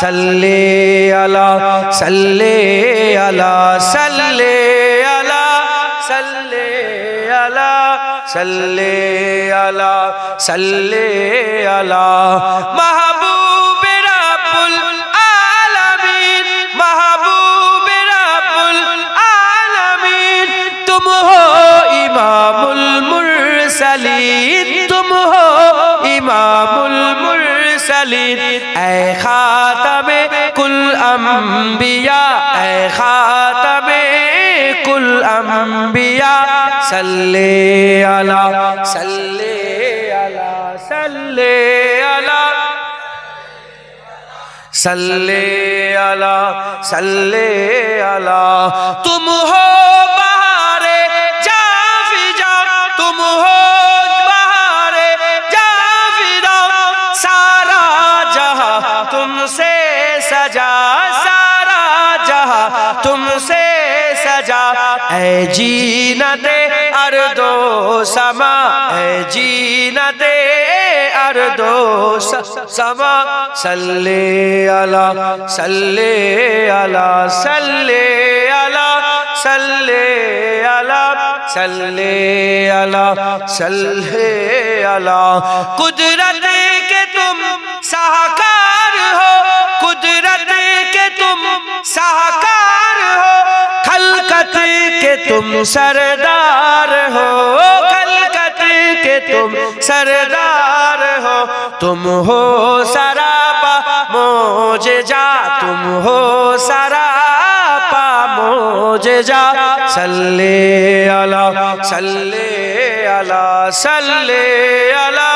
सल्ले अला सल्ले अला सल्ले अला सल्ले अला सल्ले अला सल्ले अला महबूब रब्बुल आलमीन महबूब रब्बुल आलमीन तुम हो इमामुल मुरसलीन तुम हो इमामुल मुरसलीन ऐ खातमे कुल अंबिया ऐ खातमे कुल अंबिया सल्ले अला सल्ले अला सल्ले अला सल्ले अला सल्ले अला तुम हो बहारे जाफिजा तुम हो बहारे जाफिजा सारा जहां तुमसे सजा सारा जहां तुमसे सजा ऐ जीनते अर्दो समा ऐ जीनते अर्दो समा सल्ले अला सल्ले अला सल्ले अला सल्ले अला सल्ले अला सल्ले अला कुदरत के तुम साहकार हो कुदरत के तुम साहकार हो खलकत के तुम सरदार हो खलकत के तुम सरदार हो तुम हो सरापा मोजेजा तुम हो सरापा मोजेजा सल्ले अला सल्ले अला सल्ले अला